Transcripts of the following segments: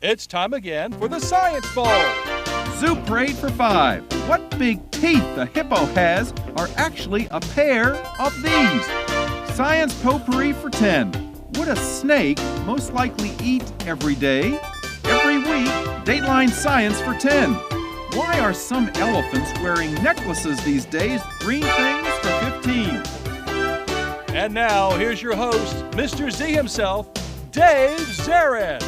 It's time again for the Science Bowl. Zoo Parade for 5. What big teeth the hippo has are actually a pair of these. Science Potpourri for 10. Would a snake most likely eat every day? Every week, Dateline Science for 10. Why are some elephants wearing necklaces these days? Green things for 15. And now, here's your host, Mr. Z himself, Dave Zarin.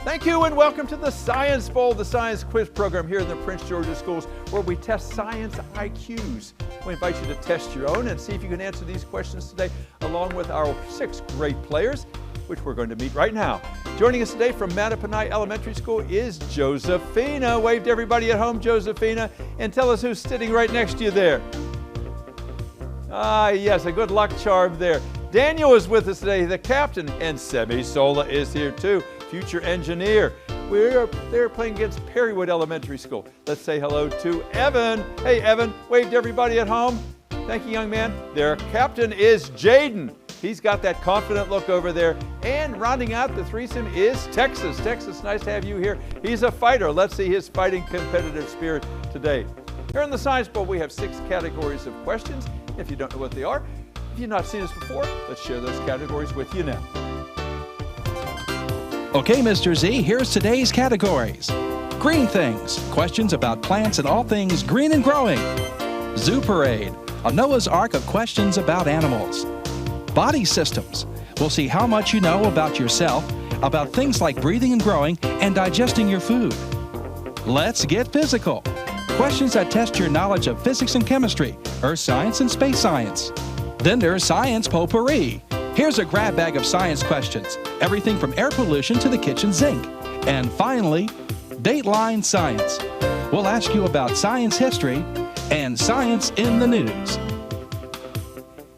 Thank you and welcome to the Science Bowl, the science quiz program here in the Prince George's Schools, where we test science IQs. We invite you to test your own and see if you can answer these questions today, along with our 6 great players, which we're going to meet right now. Joining us today from Mattaponi Elementary School is Josephina. Wave to everybody at home, Josephina, and tell us who's sitting right next to you there. Ah, yes, a good luck charm there. Daniel is with us today, the captain, and Semi Sola is here too, future engineer. They're playing against Perrywood Elementary School. Let's say hello to Evan. Hey, Evan, wave to everybody at home. Thank you, young man. Their captain is Jaden. He's got that confident look over there. And rounding out the threesome is Texas. Texas, nice to have you here. He's a fighter. Let's see his fighting competitive spirit today. Here in the Science Bowl, we have 6 categories of questions. If you don't know what they are, if you've not seen us before, let's share those categories with you now. Okay, Mr. Z, here's today's categories. Green things, questions about plants and all things green and growing. Zoo Parade, a Noah's Ark of questions about animals. Body systems, we'll see how much you know about yourself, about things like breathing and growing and digesting your food. Let's get physical. Questions that test your knowledge of physics and chemistry, earth science and space science. Then there's Science Potpourri. Here's a grab bag of science questions, everything from air pollution to the kitchen sink. And finally, Dateline Science. We'll ask you about science history and science in the news.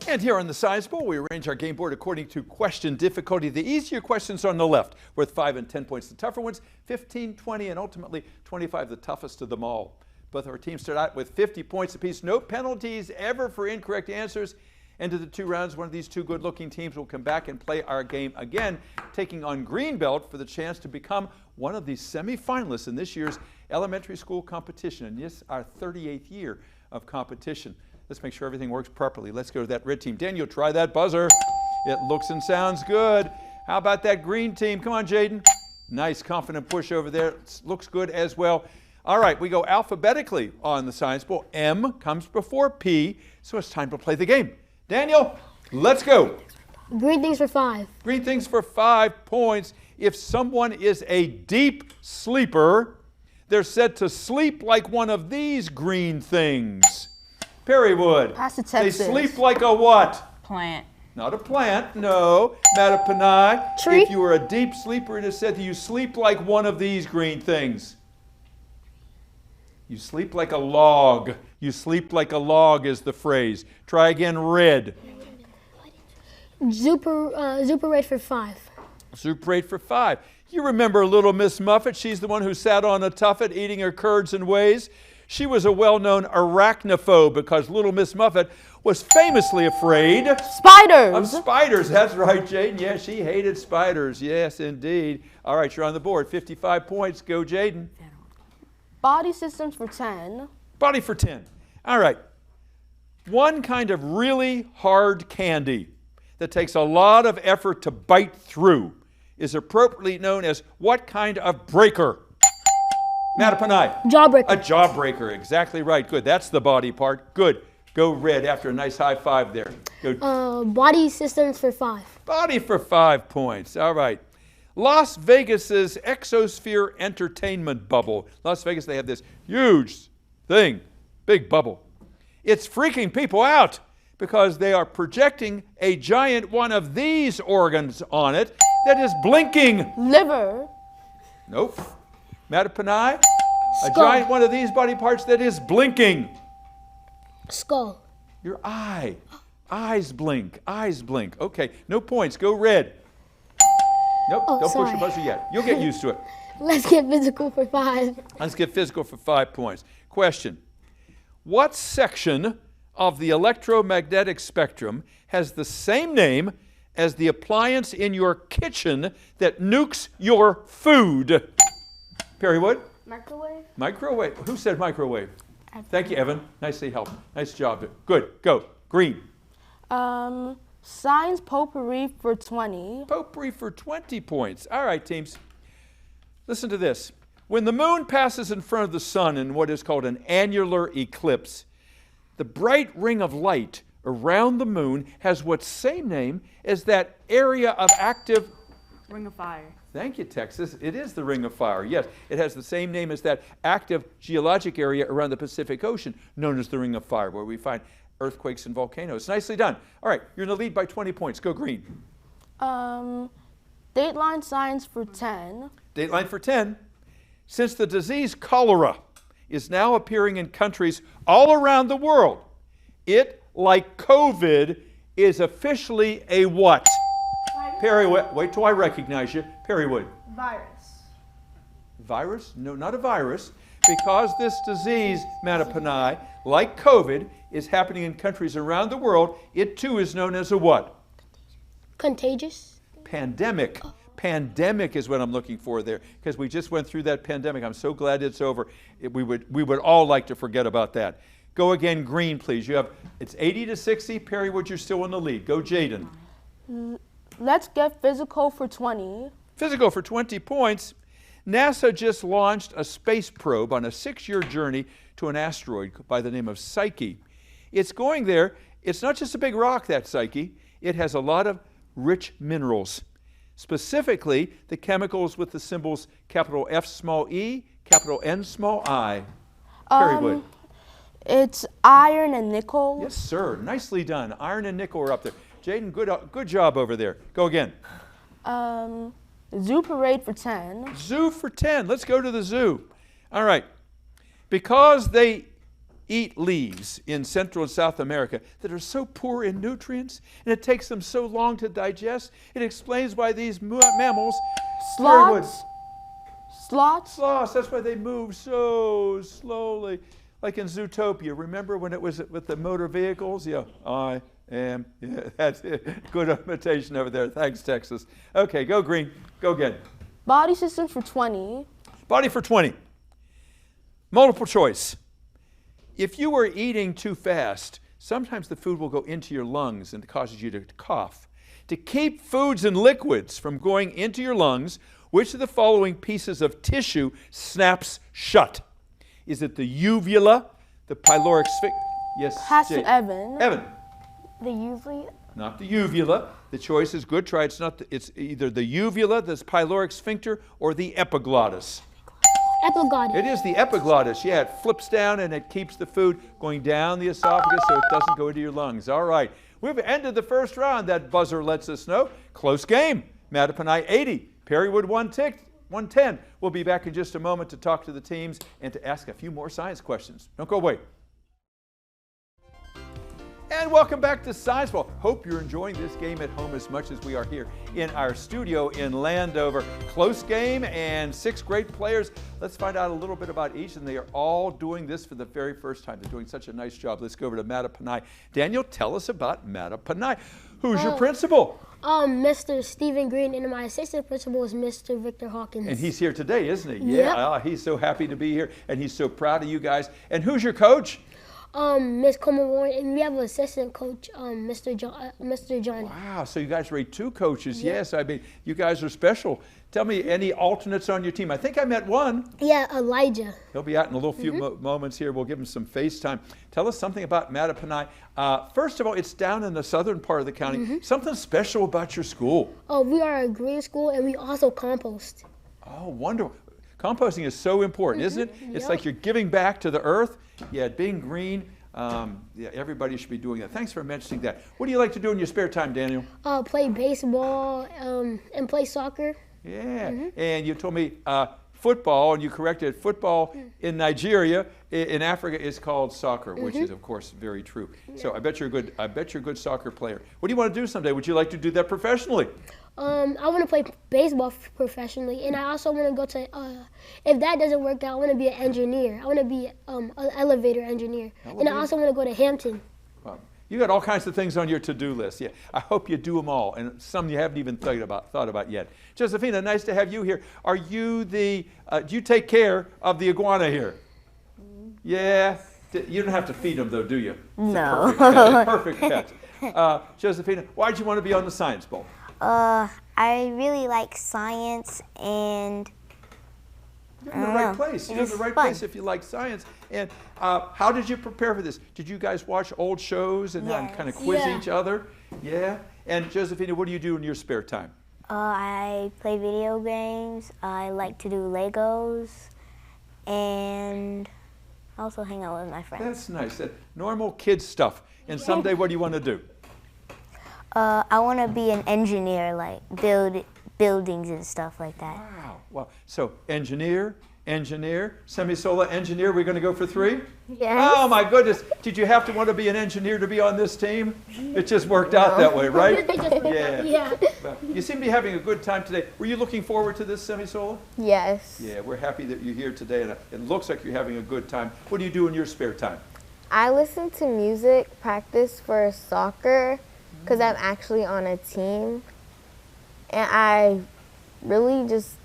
And here on the Science Bowl, we arrange our game board according to question difficulty. The easier questions are on the left, worth 5 and 10 points. The tougher ones, 15, 20, and ultimately 25, the toughest of them all. Both our teams start out with 50 points apiece. No penalties ever for incorrect answers. Into the 2 rounds, one of these 2 good-looking teams will come back and play our game again, taking on Greenbelt for the chance to become one of the semi-finalists in this year's elementary school competition. And yes, our 38th year of competition. Let's make sure everything works properly. Let's go to that red team. Daniel, try that buzzer. It looks and sounds good. How about that green team? Come on, Jaden. Nice, confident push over there. It looks good as well. All right, we go alphabetically on the Science Bowl. M comes before P, so it's time to play the game. Daniel, let's go. Green things for 5. Green things for 5 points. If someone is a deep sleeper, they're said to sleep like one of these green things. Perrywood. Pass to Texas. They sleep like a what? Plant. Not a plant, no. Mattaponi. Tree. If you were a deep sleeper, it is said that you sleep like one of these green things. You sleep like a log. You sleep like a log is the phrase. Try again, red. Zoo Parade for 5. Zoo Parade for 5. You remember little Miss Muffet? She's the one who sat on a tuffet eating her curds and whey. She was a well-known arachnophobe because little Miss Muffet was famously afraid Spiders. of spiders. That's right, Jaden. Yes, she hated spiders. Yes, indeed. All right, you're on the board. 55 points. Go, Jaden. Body systems for 10. Body for 10. All right. One kind of really hard candy that takes a lot of effort to bite through is appropriately known as what kind of breaker? Mattaponi. Jawbreaker. A jawbreaker. Exactly right. Good. That's the body part. Good. Go red after a nice high five there. Go. Body systems for 5. Body for 5 points. All right. Las Vegas's exosphere entertainment bubble. Las Vegas, they have this huge thing, big bubble. It's freaking people out because they are projecting a giant one of these organs on it that is blinking. Liver. Nope. Mattaponi, a Skull. giant one of these body parts that is blinking. Skull. Your eye. Eyes blink. Eyes blink. Okay, no points. Go red. Nope, don't push your buzzer yet. You'll get used to it. Let's get physical for 5. Let's get physical for 5 points. Question. What section of the electromagnetic spectrum has the same name as the appliance in your kitchen that nukes your food? Perrywood? Microwave. Microwave. Who said microwave? Thank you, Evan. Nicely helped. Nice job. Good. Go. Green. Science potpourri for 20. Potpourri for 20 points. All right, teams. Listen to this. When the moon passes in front of the sun in what is called an annular eclipse, the bright ring of light around the moon has what same name as that area of active... Ring of fire. Thank you, Texas. It is the Ring of Fire. Yes, it has the same name as that active geologic area around the Pacific Ocean known as the Ring of Fire, where we find earthquakes and volcanoes. Nicely done. All right, you're in the lead by 20 points. Go green. Dateline science for 10. Dateline for 10. Since the disease cholera is now appearing in countries all around the world, it, like COVID, is officially a what? Perrywood. Wait till I recognize you. Perrywood. Virus. Virus? No, not a virus. Because this disease, Mattaponi, like COVID, is happening in countries around the world, it too is known as a what? Contagious? Pandemic. Pandemic is what I'm looking for there, because we just went through that pandemic. I'm so glad it's over. We would all like to forget about that. Go again, green, please. It's 80 to 60. Perrywood, you're still in the lead. Go, Jaden. Let's get physical for 20. Physical for 20 points. NASA just launched a space probe on a 6-year journey to an asteroid by the name of Psyche. It's going there. It's not just a big rock, that Psyche. It has a lot of rich minerals. Specifically, the chemicals with the symbols capital F small e, capital N small I. Perrywood. It's iron and nickel. Yes, sir. Nicely done. Iron and nickel are up there. Jaden, good job over there. Go again. Zoo parade for 10. Zoo for 10. Let's go to the zoo. All right. Because they eat leaves in Central and South America that are so poor in nutrients and it takes them so long to digest, it explains why these mammals... Sloths. Sloths. Sloths. That's why they move so slowly. Like in Zootopia. Remember when it was with the motor vehicles? Yeah. Yeah, that's it. Good imitation over there. Thanks, Texas. Okay, go green. Go again. Body systems for 20. Body for 20. Multiple choice. If you were eating too fast, sometimes the food will go into your lungs and it causes you to cough. To keep foods and liquids from going into your lungs, which of the following pieces of tissue snaps shut? Is it the uvula, the pyloric sphincter? Yes, Pass to Evan. Evan. The uvula? Not the uvula. The choice is good. Try. It's either the uvula, the pyloric sphincter, or the epiglottis. Epiglottis. It is the epiglottis. Yeah, it flips down and it keeps the food going down the esophagus so it doesn't go into your lungs. All right. We've ended the first round. That buzzer lets us know. Close game. Mattaponi 80. Perrywood 110. We'll be back in just a moment to talk to the teams and to ask a few more science questions. Don't go away. And welcome back to Science Ball. Hope you're enjoying this game at home as much as we are here in our studio in Landover. Close game and 6 great players. Let's find out a little bit about each, and they are all doing this for the very first time. They're doing such a nice job. Let's go over to Mattaponi. Daniel, tell us about Mattaponi. Who's your principal? Mr. Stephen Green, and my assistant principal is Mr. Victor Hawkins. And he's here today, isn't he? Yep. Yeah, he's so happy to be here, and he's so proud of you guys. And who's your coach? Miss Coleman Warren, and we have an assistant coach, Mr. Johnny. Wow, so you guys rate 2 coaches. Yep. Yes, I mean, you guys are special. Tell me any alternates on your team. I think I met one. Yeah, Elijah. He'll be out in a little few moments here. We'll give him some FaceTime. Tell us something about Mattaponi. First of all, it's down in the southern part of the county. Something special about your school. Oh, we are a green school, and we also compost. Oh, wonderful. Composting is so important, isn't it? It's like you're giving back to the earth. Yeah, being green. Yeah, everybody should be doing that. Thanks for mentioning that. What do you like to do in your spare time, Daniel? Play baseball and play soccer. Yeah, and you told me football, and you corrected football in Nigeria. In Africa, is called soccer, which is, of course, very true. So I bet you're a good soccer player. What do you want to do someday? Would you like to do that professionally? I want to play baseball professionally, and I also want to go to, if that doesn't work out, I want to be an engineer. I want to be an elevator engineer. And I also want to go to Hampton. Well, You got all kinds of things on your to-do list. Yeah, I hope you do them all, and some you haven't even thought about yet. Josephina, nice to have you here. Are you do you take care of the iguana here? Yeah. You don't have to feed them though, do you? No. Perfect pet. Josephina, why did you want to be on the Science Bowl? I really like science, and You're in the right place. You're in the right place if you like science. And how did you prepare for this? Did you guys watch old shows and kind of quiz each other? Yeah. And Josephina, what do you do in your spare time? I play video games. I like to do Legos, and I also hang out with my friends. That's nice. That normal kid stuff. And someday, what do you want to do? I want to be an engineer, like build buildings and stuff like that. Wow. Well, so engineer, semi-solo engineer. We're going to go for 3? Yes. Oh my goodness! Did you have to want to be an engineer to be on this team? It just worked out that way, right? Yeah. Well, you seem to be having a good time today. Were you looking forward to this semi-solo? Yes. Yeah, we're happy that you're here today, and it looks like you're having a good time. What do you do in your spare time? I listen to music, practice for soccer, because I'm actually on a team. And I really just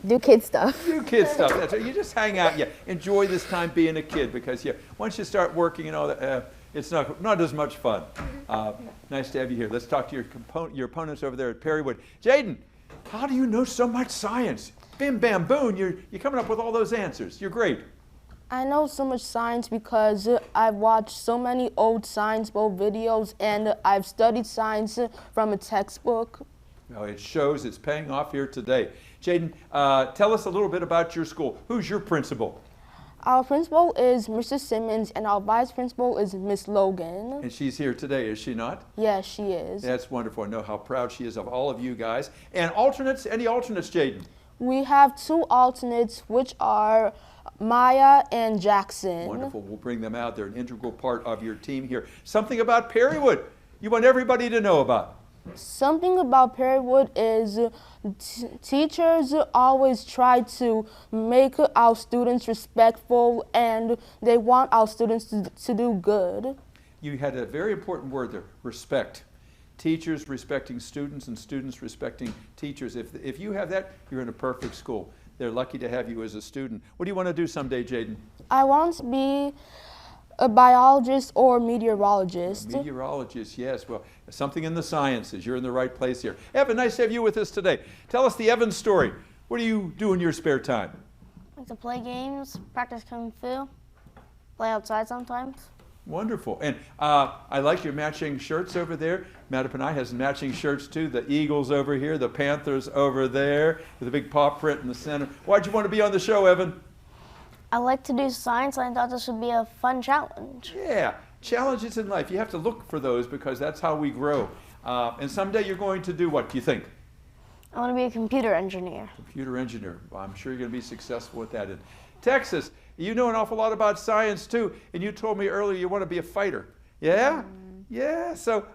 do kid stuff. Do kid stuff. That's right. You just hang out. Yeah, enjoy this time being a kid, because once you start working and all that, it's not as much fun. Nice to have you here. Let's talk to your opponents over there at Perrywood. Jaden, how do you know so much science? Bim bam boom, you're coming up with all those answers. You're great. I know so much science because I've watched so many old Science Bowl videos, and I've studied science from a textbook. Well, it shows it's paying off here today. Jaden, tell us a little bit about your school. Who's your principal? Our principal is Mr. Simmons, and our vice principal is Miss Logan. And she's here today, is she not? Yes, she is. That's wonderful. I know how proud she is of all of you guys. And alternates, any alternates, Jaden? We have 2 alternates, which are Maya and Jackson. Wonderful. We'll bring them out. They're an integral part of your team here. Something about Perrywood you want everybody to know about. Something about Perrywood is teachers always try to make our students respectful, and they want our students to do good. You had a very important word there, respect. Teachers respecting students and students respecting teachers. If you have that, you're in a perfect school. They're lucky to have you as a student. What do you want to do someday, Jaden? I want to be a biologist or meteorologist. Meteorologist, yes. Well, something in the sciences. You're in the right place here. Evan, nice to have you with us today. Tell us the Evan story. What do you do in your spare time? I like to play games, practice kung fu, play outside sometimes. Wonderful. And I like your matching shirts over there. Mattaponi has matching shirts too. The Eagles over here, the Panthers over there, with a big paw print in the center. Why'd you want to be on the show, Evan? I like to do science, and I thought this would be a fun challenge. Yeah, challenges in life. You have to look for those, because that's how we grow. And someday you're going to do what, do you think? I want to be a computer engineer. Computer engineer. Well, I'm sure you're going to be successful with that. In Texas, you know an awful lot about science too, and you told me earlier you want to be a fighter. Yeah? Yeah, so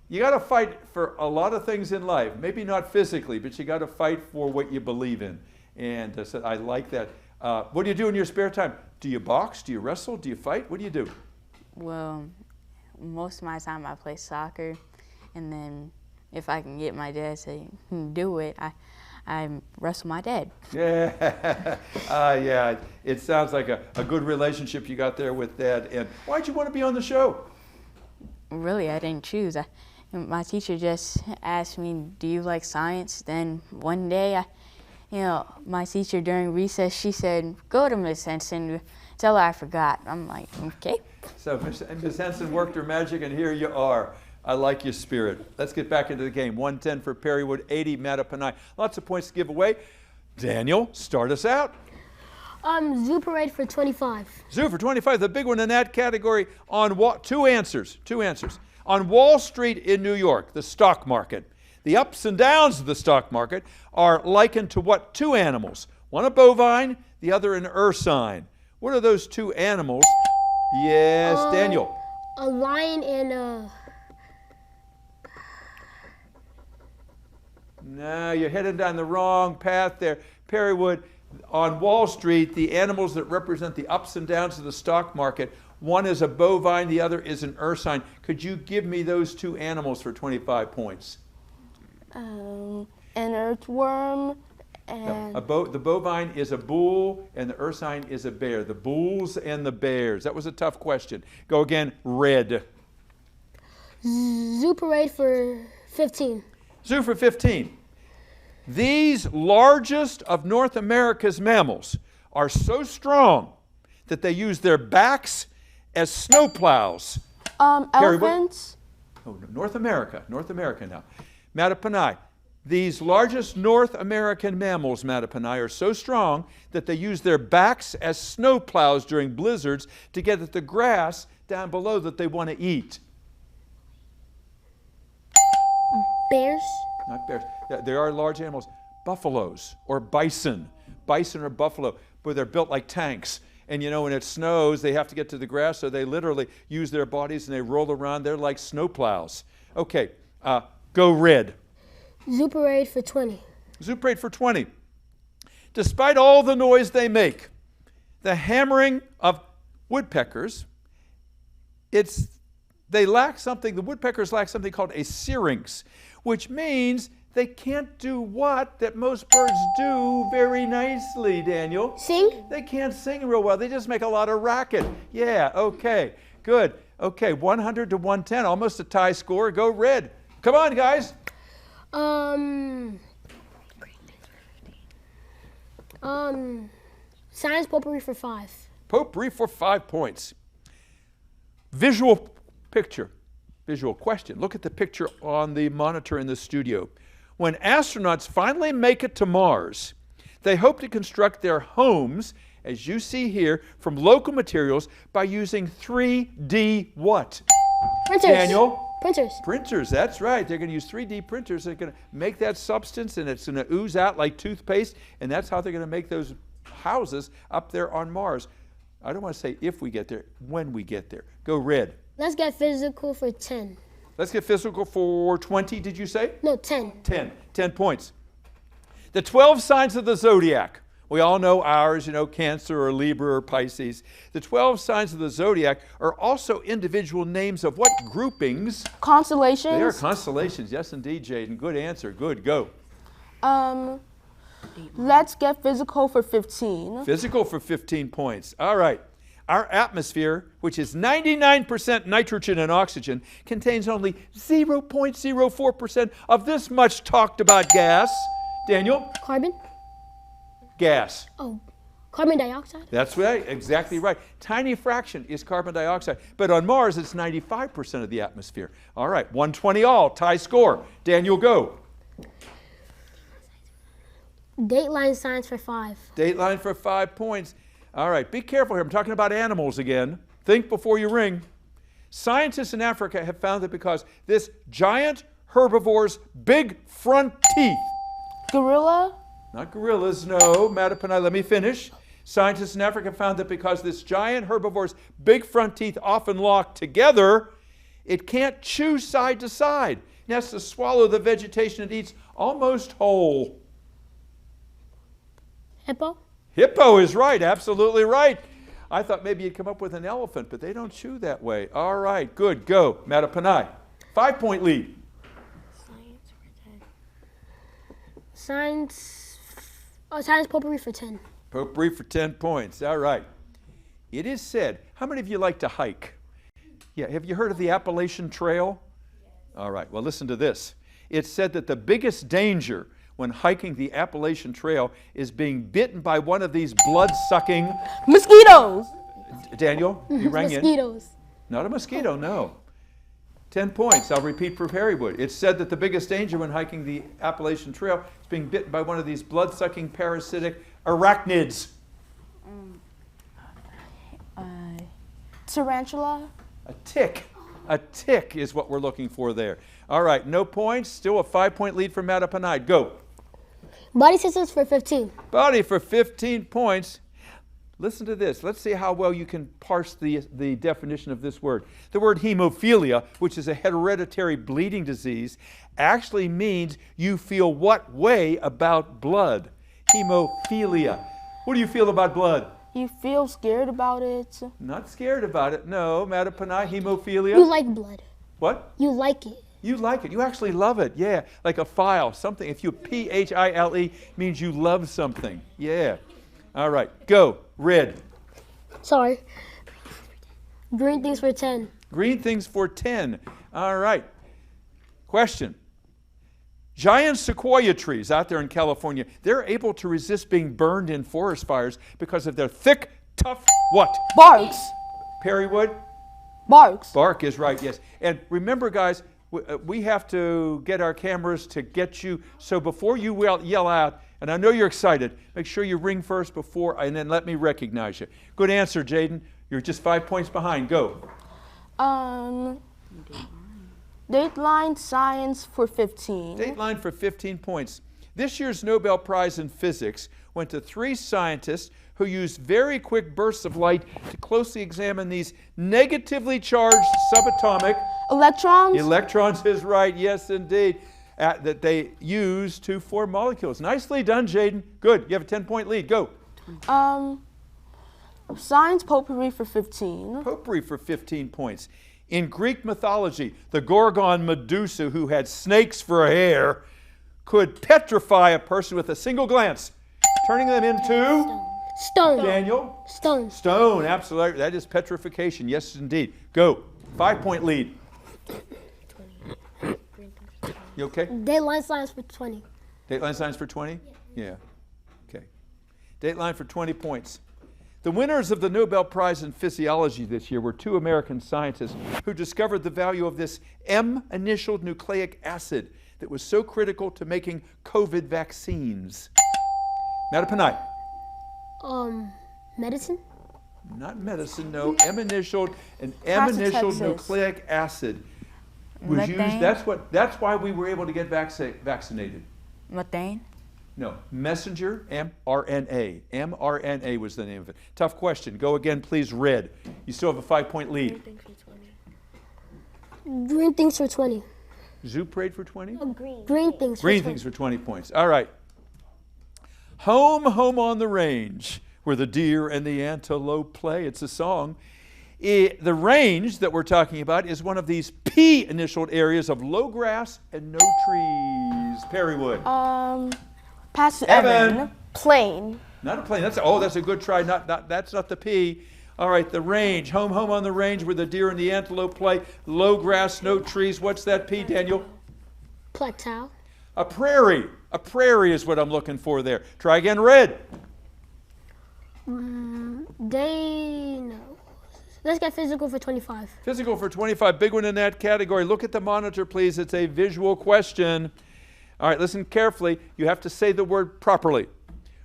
you got to fight for a lot of things in life. Maybe not physically, but you got to fight for what you believe in. And so I like that. What do you do in your spare time? Do you box? Do you wrestle? Do you fight? What do you do? Well, most of my time I play soccer, and then if I can get my dad to do it, I wrestle my dad. Yeah, yeah. It sounds like a good relationship you got there with Dad. And why'd you want to be on the show? Really, I didn't choose. My teacher just asked me, "Do you like science?" Then one day, my teacher during recess, she said, "Go to Miss Henson, tell her I forgot." I'm like, okay. So Miss Henson worked her magic, and here you are. I like your spirit. Let's get back into the game. 110 for Perrywood, 80 Mattaponi. Lots of points to give away. Daniel, start us out. Zoo parade for 25. Zoo for 25, the big one in that category. On two answers. On Wall Street in New York, the stock market. The ups and downs of the stock market are likened to what 2 animals? One a bovine, the other an ursine. What are those 2 animals? Yes, Daniel. A lion and a... No, you're heading down the wrong path there. Perrywood, on Wall Street, the animals that represent the ups and downs of the stock market One is a bovine, the other is an ursine. Could you give me those two animals for 25 points? An earthworm and... No, the bovine is a bull and the ursine is a bear. The bulls and the bears. That was a tough question. Go again, red. Zoo parade for 15. Zoo for 15. These largest of North America's mammals are so strong that they use their backs as snowplows. Elephants. Oh, no, North America now. Mattaponi. These largest North American mammals, Mattaponi, are so strong that they use their backs as snowplows during blizzards to get at the grass down below that they want to eat. Bears? Not bears. There are large animals. Buffaloes or bison. Bison or buffalo, but they're built like tanks. And you know, when it snows, they have to get to the grass, so they literally use their bodies and they roll around. They're like snowplows. Okay, go red. Zoo parade for 20. Zoo parade for 20. Despite all the noise they make, the hammering of woodpeckers, the woodpeckers lack something called a syrinx, which means they can't do what that most birds do very nicely, Daniel. Sing? They can't sing real well. They just make a lot of racket. Yeah, okay, good. Okay, 100 to 110, almost a tie score. Go red. Come on, guys. Science potpourri for 5. Potpourri for 5 points. Visual picture, visual question. Look at the picture on the monitor in the studio. When astronauts finally make it to Mars, they hope to construct their homes, as you see here, from local materials by using 3D what? Printers. Daniel? Printers. Printers, that's right. They're going to use 3D printers. They're going to make that substance and it's going to ooze out like toothpaste, and that's how they're going to make those houses up there on Mars. I don't want to say if we get there, when we get there. Go red. Let's get physical for 10. Let's get physical for 20, did you say? No, 10. 10 points. The 12 signs of the zodiac. We all know ours, you know, Cancer or Libra or Pisces. The 12 signs of the zodiac are also individual names of what groupings? Constellations. They are constellations. Yes, indeed, Jaden. Good answer. Good. Go. Let's get physical for 15. Physical for 15 points. All right. Our atmosphere, which is 99% nitrogen and oxygen, contains only 0.04% of this much talked about gas. Daniel? Carbon? Gas. Oh, carbon dioxide? That's right, exactly right. Tiny fraction is carbon dioxide, but on Mars it's 95% of the atmosphere. All right, 120 all, tie score. Daniel, go. Dateline science for 5. Dateline for 5 points. All right, be careful here. I'm talking about animals again. Think before you ring. Scientists in Africa have found that because this giant herbivore's big front teeth. Gorilla? Not gorillas, no. Mattaponi, let me finish. Scientists in Africa found that because this giant herbivore's big front teeth often lock together, it can't chew side to side. It has to swallow the vegetation it eats almost whole. Hippo? Hippo is right, absolutely right. I thought maybe you'd come up with an elephant, but they don't chew that way. All right, good, go. Mattaponi, 5-point lead. Science potpourri for 10. Potpourri for 10 points, all right. It is said, how many of you like to hike? Yeah, have you heard of the Appalachian Trail? All right, well listen to this. It's said that the biggest danger when hiking the Appalachian Trail is being bitten by one of these blood-sucking... Mosquitoes! Daniel, you rang in. Mosquitoes. Not a mosquito, no. 10 points, I'll repeat for Perrywood. It's said that the biggest danger when hiking the Appalachian Trail is being bitten by one of these blood-sucking parasitic arachnids. Tarantula? A tick. A tick is what we're looking for there. All right, no points. Still a 5-point lead for Mattaponi. Go. Body systems for 15. Body for 15 points. Listen to this. Let's see how well you can parse the definition of this word. The word hemophilia, which is a hereditary bleeding disease, actually means you feel what way about blood. Hemophilia. What do you feel about blood? You feel scared about it? Not scared about it. No, Mattaponi, hemophilia. You like blood. What? You like it. You like it. You actually love it. Yeah, like a file, something. If you Phile means you love something. Yeah. All right, go. Red. Sorry. Green things for 10. Green things for 10. All right. Question. Giant sequoia trees out there in California, they're able to resist being burned in forest fires because of their thick, tough, what? Barks. Perrywood? Barks. Bark is right, yes. And remember, guys, we have to get our cameras to get you. So before you yell out, and I know you're excited, make sure you ring first before, and then let me recognize you. Good answer, Jaden. You're just 5 points behind. Go. Dateline Science for 15. Dateline for 15 points. This year's Nobel Prize in Physics went to 3 scientists who used very quick bursts of light to closely examine these negatively charged subatomic Electrons? Electrons is right, yes indeed, that they use to form molecules. Nicely done, Jaden. Good, you have a 10-point lead. Go. Science potpourri for 15. Potpourri for 15 points. In Greek mythology, the Gorgon Medusa, who had snakes for hair, could petrify a person with a single glance, turning them into... Stone. Daniel? Stone. Stone, absolutely. That is petrification. Yes, indeed. Go. 5-point lead. You okay? Dateline Science for 20. Dateline Science for 20? Yeah. Okay. Dateline for 20 points. The winners of the Nobel Prize in Physiology this year were 2 American scientists who discovered the value of this M-initialed nucleic acid that was so critical to making COVID vaccines. Mattaponi. Medicine? Not medicine, no. M-initialed, an M-initialed nucleic acid was used. That's why we were able to get vaccinated. Methane? No, messenger mRNA. mRNA was the name of it. Tough question. Go again, please. Red. You still have a 5-point lead. Green things for 20. Zoo parade for 20? Oh, green things for 20. Green things for 20 points. All right. Home, home on the range, where the deer and the antelope play. It's a song. The range that we're talking about is one of these P-initialed areas of low grass and no trees. Perrywood. Pass Evan. Plain. Not a plain. That's a good try. That's not the P. All right, the range. Home, home on the range where the deer and the antelope play. Low grass, no trees. What's that P, Daniel? Plateau. A prairie. A prairie is what I'm looking for there. Try again, red. No. Let's get physical for 25. Physical for 25. Big one in that category. Look at the monitor, please. It's a visual question. All right, listen carefully. You have to say the word properly.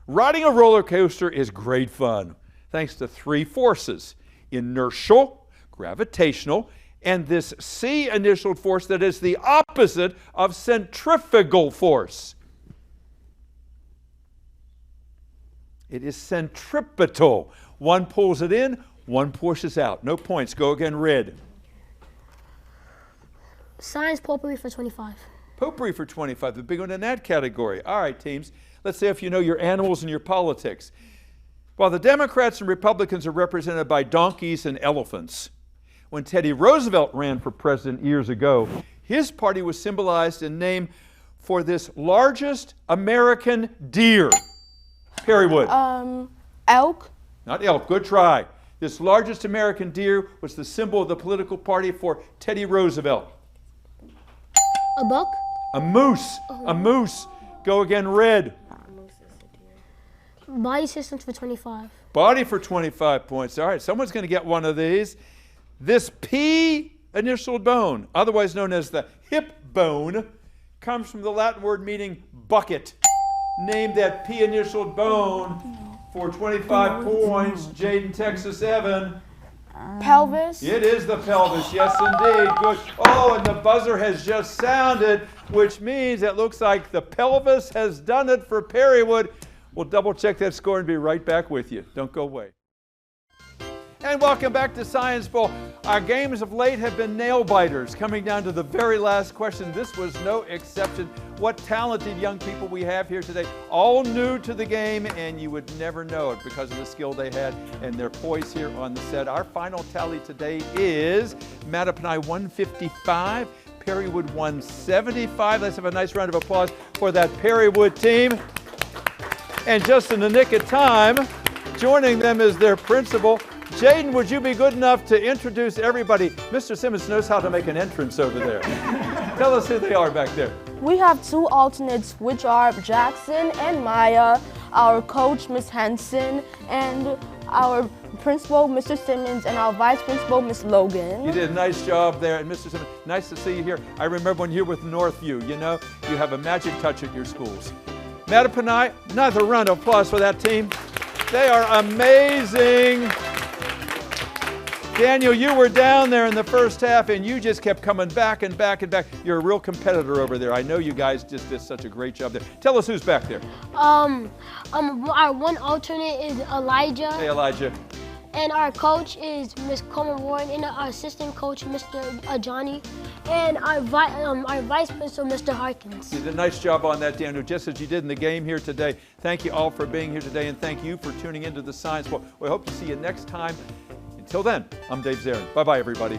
Riding a roller coaster is great fun, thanks to 3 forces: inertial, gravitational, and this C-initialed force that is the opposite of centrifugal force. It is centripetal. One pulls it in, one pushes out. No points. Go again, red. Science potpourri for 25. Potpourri for 25, the big one in that category. All right, teams, let's see if you know your animals and your politics. While the Democrats and Republicans are represented by donkeys and elephants, when Teddy Roosevelt ran for president years ago, his party was symbolized in name for this largest American deer. Perrywood. Elk. Not elk, good try. This largest American deer was the symbol of the political party for Teddy Roosevelt. A buck? A moose. A moose. Go again, red. Body systems for 25. Body for 25 points. All right, someone's going to get one of these. This P-initialed bone, otherwise known as the hip bone, comes from the Latin word meaning bucket. Name that P-initialed bone for 25 points. Jaden, Texas, Evan. Pelvis. It is the pelvis, yes indeed. Good. Oh, and the buzzer has just sounded, which means it looks like the pelvis has done it for Perrywood. We'll double check that score and be right back with you. Don't go away. And welcome back to Science Bowl. Our games of late have been nail biters. Coming down to the very last question, this was no exception. What talented young people we have here today, all new to the game, and you would never know it because of the skill they had and their poise here on the set. Our final tally today is Mattaponi 155, Perrywood 175. Let's have a nice round of applause for that Perrywood team. And just in the nick of time, joining them is their principal. Jaden, would you be good enough to introduce everybody? Mr. Simmons knows how to make an entrance over there. Tell us who they are back there. We have two alternates, which are Jackson and Maya, our coach, Miss Henson, and our principal, Mr. Simmons, and our vice principal, Miss Logan. You did a nice job there, and Mr. Simmons, nice to see you here. I remember when you were with Northview, you know, you have a magic touch at your schools. Mattaponi, another round of applause for that team. They are amazing. Daniel, you were down there in the first half and you just kept coming back and back and back. You're a real competitor over there. I know you guys just did such a great job there. Tell us who's back there. Our one alternate is Elijah. Hey, Elijah. And our coach is Miss Coleman Warren, and our assistant coach, Mr. Johnny, and our vice principal, Mr. Harkins. You did a nice job on that, Daniel, just as you did in the game here today. Thank you all for being here today, and thank you for tuning into the Science Bowl. We hope to see you next time. Until then, I'm Dave Zarin. Bye-bye, everybody.